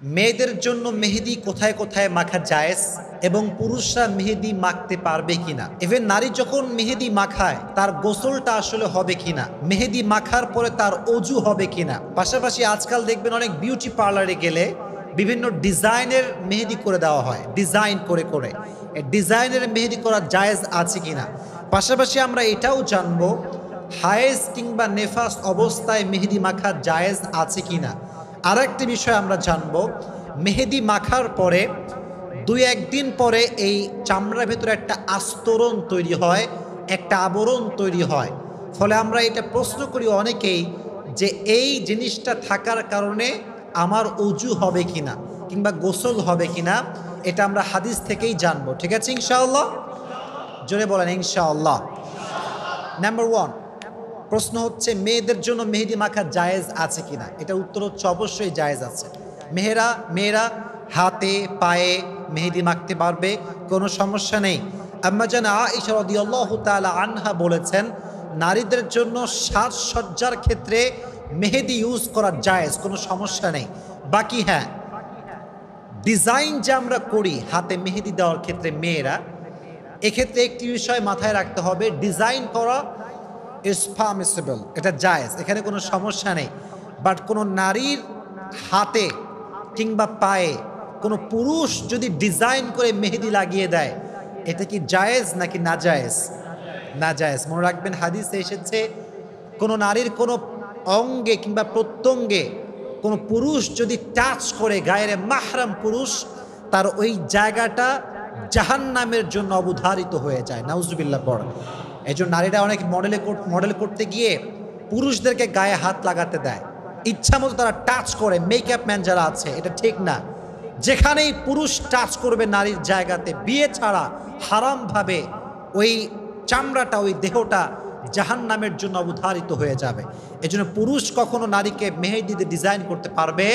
মেয়েদের জন্য মেহেদি কোথায় কোথায় মাখা জায়েজ এবং পুরুষরা মেহেদি মাখতে পারবে কিনা, ইভেন নারী যখন মেহেদি মাখায় তার গোসলটা আসলে হবে কিনা, মেহেদি মাখার পরে তার অজু হবে কিনা। পাশাপাশি আজকাল দেখবেন অনেক বিউটি পার্লারে গেলে বিভিন্ন ডিজাইনের মেহেদি করে দেওয়া হয়, ডিজাইন করে করে ডিজাইনের মেহেদি করা জায়েজ আছে কিনা। পাশাপাশি আমরা এটাও জানবো হায়েজ কিংবা নেফাস অবস্থায় মেহেদি মাখা জায়েজ আছে কিনা। আর একটি বিষয় আমরা জানব, মেহেদি মাখার পরে দুই একদিন পরে এই চামড়ার ভেতরে একটা আস্তরণ তৈরি হয়, একটা আবরণ তৈরি হয়। ফলে আমরা এটা প্রশ্ন করি অনেকেই যে এই জিনিসটা থাকার কারণে আমার অজু হবে কিনা কিংবা গোসল হবে কিনা। এটা আমরা হাদিস থেকেই জানবো। ঠিক আছে ইনশাআল্লাহ? জোরে বলেন ইনশাআল্লাহ। নাম্বার 1 প্রশ্ন হচ্ছে মেয়েদের জন্য মেহেদি মাখা জায়েজ আছে কিনা। এটা উত্তর হচ্ছে অবশ্যই জায়েজ আছে। মেয়েরা হাতে পায়ে মেহেদি মাখতে পারবে, কোনো সমস্যা নেই। আম্মা জান আয়েশা রাদিয়াল্লাহু তাআলা আনহা বলেছেন নারীদের জন্য সাজসজ্জার ক্ষেত্রে মেহেদি ইউজ করা জায়েজ, কোনো সমস্যা নেই। বাকি হ্যাঁ, ডিজাইন যে আমরা করি হাতে মেহেদি দেওয়ার ক্ষেত্রে মেয়েরা, এক্ষেত্রে একটি বিষয় মাথায় রাখতে হবে, ডিজাইন করা ইজ পারমিসিবল, এটা জায়েজ, এখানে কোনো সমস্যা নেই। বাট কোনো নারীর হাতে কিংবা পায়ে কোনো পুরুষ যদি ডিজাইন করে মেহেদি লাগিয়ে দেয়, এটা কি জায়েজ নাকি না জায়েজ? না জায়েজ। মনে রাখবেন হাদিসে এসেছে কোনো নারীর কোনো অঙ্গে কিংবা প্রত্যঙ্গে কোনো পুরুষ যদি টাচ করে, গায়ের মাহরাম পুরুষ, তার ওই জায়গাটা জাহান্নামের জন্য অবধারিত হয়ে যায়। নাউজুবিল্লাহ পড়। এই জন্য নারীরা অনেক মডেল করতে গিয়ে পুরুষদেরকে গায়ে হাত লাগাতে দেয়, ইচ্ছা মতো তারা টাচ করে। মেকআপ ম্যান যারা আছে, এটা ঠিক না। যেখানেই পুরুষ টাচ করবে নারীর জায়গাতে, বিয়ে ছাড়া হারামভাবে ওই চামড়াটা, ওই দেহটা জাহান্নামের জন্য অবধারিত হয়ে যাবে। এজন্য পুরুষ কখনো নারীকে মেহেদি দিয়ে ডিজাইন করতে পারবে